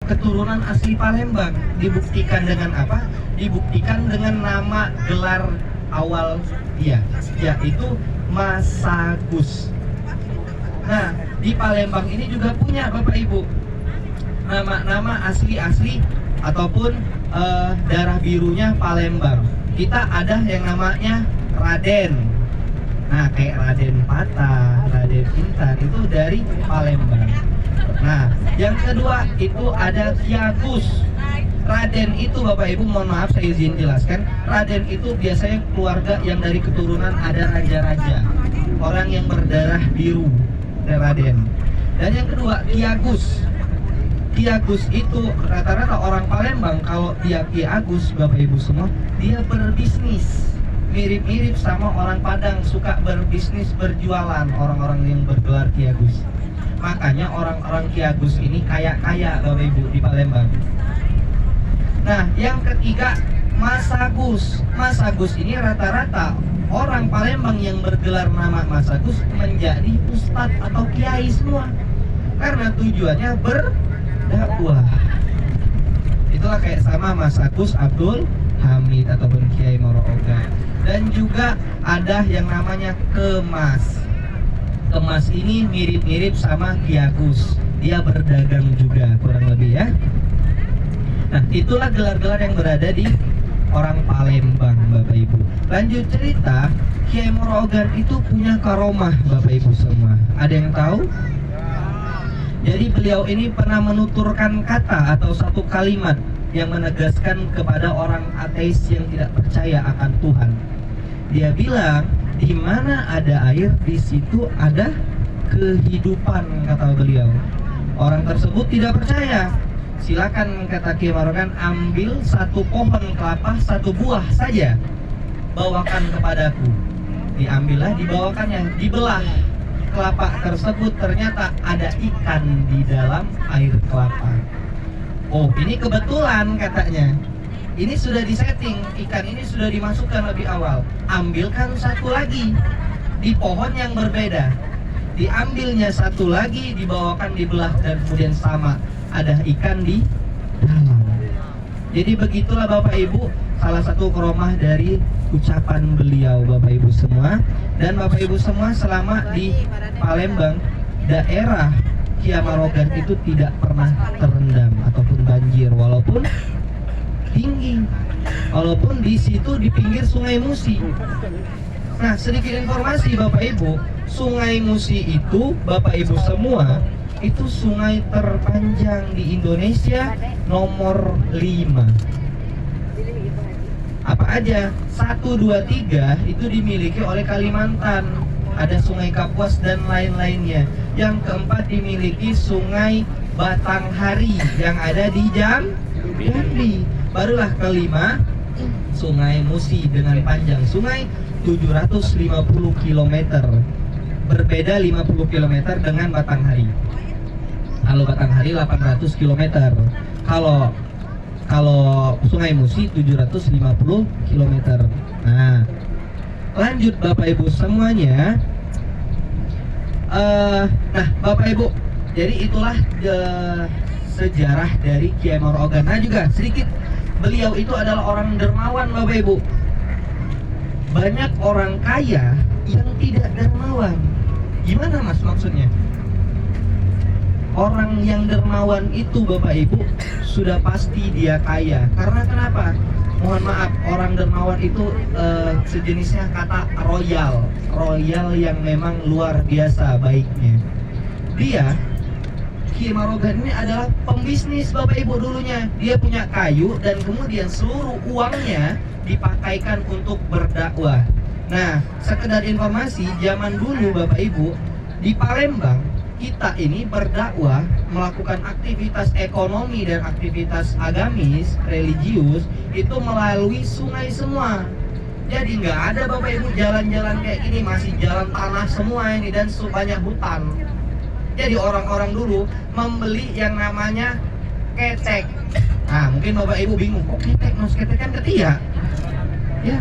keturunan asli Palembang. Dibuktikan dengan apa? Dibuktikan dengan nama gelar awal dia, yaitu Masagus. Nah, di Palembang ini juga punya Bapak Ibu nama-nama asli-asli ataupun darah birunya Palembang. Kita ada yang namanya Raden. Nah, kayak Raden Patah, Raden Intan itu dari Palembang. Nah, yang kedua itu ada Ki Agus. Raden itu Bapak Ibu, mohon maaf saya izin jelaskan. Raden itu biasanya keluarga yang dari keturunan ada raja-raja, orang yang berdarah biru, Raden. Dan yang kedua Ki Agus. Ki Agus itu rata-rata orang Palembang, kalau dia Ki Agus Bapak Ibu semua, dia berbisnis. Mirip-mirip sama orang Padang, suka berbisnis, berjualan, orang-orang yang bergelar Ki Agus. Makanya orang-orang Ki Agus ini kaya-kaya Bapak Ibu di Palembang. Nah, yang ketiga Mas Agus. Mas Agus ini rata-rata orang Palembang yang bergelar nama Mas Agus menjadi ustadz atau kiai semua, karena tujuannya berdakwah. Itulah kayak sama Mas Agus Abdul Hamid ataupun Kiai Moro'ogan. Dan juga ada yang namanya Kemas. Kemas ini mirip-mirip sama Ki Agus, dia berdagang juga kurang lebih ya. Nah, itulah gelar-gelar yang berada di orang Palembang Bapak Ibu. Lanjut cerita, Kiai Moro'ogan itu punya karomah Bapak Ibu semua. Ada yang tahu? Jadi beliau ini pernah menuturkan kata atau satu kalimat yang menegaskan kepada orang ateis yang tidak percaya akan Tuhan. Dia bilang, di mana ada air, di situ ada kehidupan, kata beliau. Orang tersebut tidak percaya. Silakan, kata Kiai Moro'ogan, ambil satu pohon kelapa, satu buah saja, bawakan kepadaku. Diambillah, dibawakannya, dibelah kelapa tersebut, ternyata ada ikan di dalam air kelapa. Oh, ini kebetulan katanya. Ini sudah disetting, ikan ini sudah dimasukkan lebih awal. Ambilkan satu lagi di pohon yang berbeda. Diambilnya satu lagi, dibawakan, dibelah, dan kemudian sama, ada ikan di dalam. Jadi begitulah Bapak Ibu, salah satu karomah dari ucapan beliau Bapak Ibu semua. Dan Bapak Ibu semua, selama di Palembang, daerah Kiai Moro'ogan itu tidak pernah terendam ataupun banjir, walaupun tinggi, walaupun di situ di pinggir Sungai Musi. Nah, sedikit informasi Bapak Ibu, Sungai Musi itu Bapak Ibu semua, itu sungai terpanjang di Indonesia nomor 5. Apa aja? 1, 2, 3 itu dimiliki oleh Kalimantan. Ada Sungai Kapuas dan lain-lainnya. Yang keempat dimiliki Sungai Batanghari yang ada di Jambi. Barulah kelima Sungai Musi dengan panjang sungai 750 km. Berbeda 50 km dengan Batanghari. Kalau Batanghari 800 km. Kalau Sungai Musi 750 km. Nah, lanjut Bapak Ibu semuanya. Nah, Bapak Ibu, jadi itulah sejarah dari Kiai Moro'ogan. Nah, juga sedikit, beliau itu adalah orang dermawan Bapak Ibu. Banyak orang kaya yang tidak dermawan. Gimana Mas maksudnya? Orang yang dermawan itu Bapak Ibu sudah pasti dia kaya. Karena kenapa? Mohon maaf, orang dermawan itu sejenisnya kata royal. Royal yang memang luar biasa baiknya. Dia, Kiai Moro'ogan ini adalah pembisnis Bapak Ibu dulunya. Dia punya kayu dan kemudian seluruh uangnya dipakaikan untuk berdakwah. Nah, sekedar informasi, zaman dulu Bapak Ibu, di Palembang kita ini berdakwah, melakukan aktivitas ekonomi dan aktivitas agamis, religius itu melalui sungai semua. Jadi nggak ada Bapak Ibu jalan-jalan kayak gini, masih jalan tanah semua ini dan banyak hutan. Jadi orang-orang dulu membeli yang namanya ketek. Nah, mungkin Bapak Ibu bingung, kok ketek? Mas, ketek kan ketiak. Ya,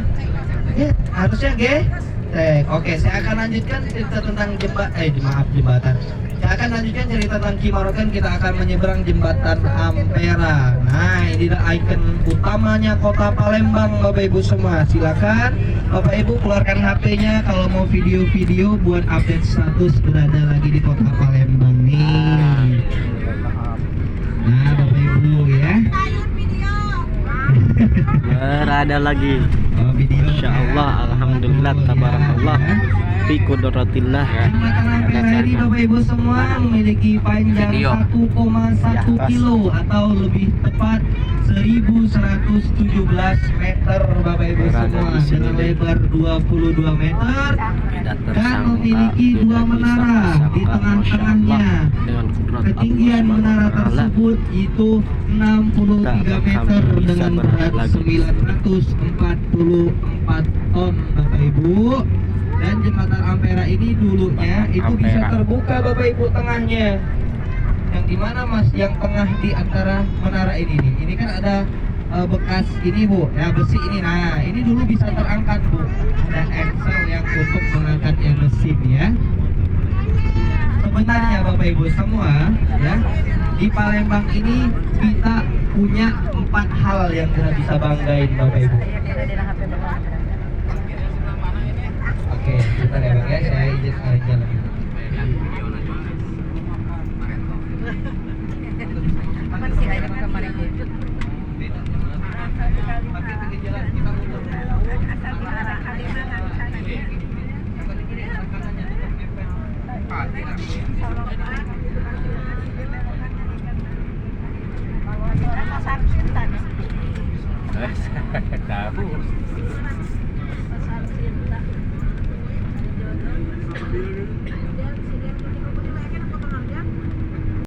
harusnya ketek. Oke, saya akan lanjutkan cerita tentang jembatan. Saya akan lanjutkan cerita tentang Kimaroken. Kita akan menyeberang jembatan Ampera. Nah, inilah ikon utamanya kota Palembang, Bapak Ibu semua. Silakan Bapak Ibu keluarkan HP-nya kalau mau video-video buat update status berada lagi di kota Palembang nih. Nah, Bapak Ibu ya. Berada lagi. Oh, video. Masya Allah, alhamdulillah, tabarakallah. Fi qudratillah. Jembatan Ampera ini Bapak Ibu semua memiliki panjang 1,1 kilo atau lebih tepat 1117 meter Bapak Ibu semua, dengan lebar 22 meter dan memiliki dua menara di tengah-tengahnya. Ketinggian menara tersebut itu 63 meter dengan berat 944 ton Bapak Ibu. Dan jembatan Ampera ini dulunya itu bisa terbuka Bapak Ibu tengahnya. Yang dimana Mas, yang tengah di antara menara ini nih. Ini kan ada bekas ini Bu, ya besi ini. Nah, ini dulu bisa terangkat Bu. Ada engsel yang untuk mengangkat yang mesin ya. Sebenarnya Bapak Ibu semua ya, di Palembang ini kita punya 4 hal yang kita bisa banggain Bapak Ibu. Oke, bentar ya Bang ya, saya izin jalan. Tahu.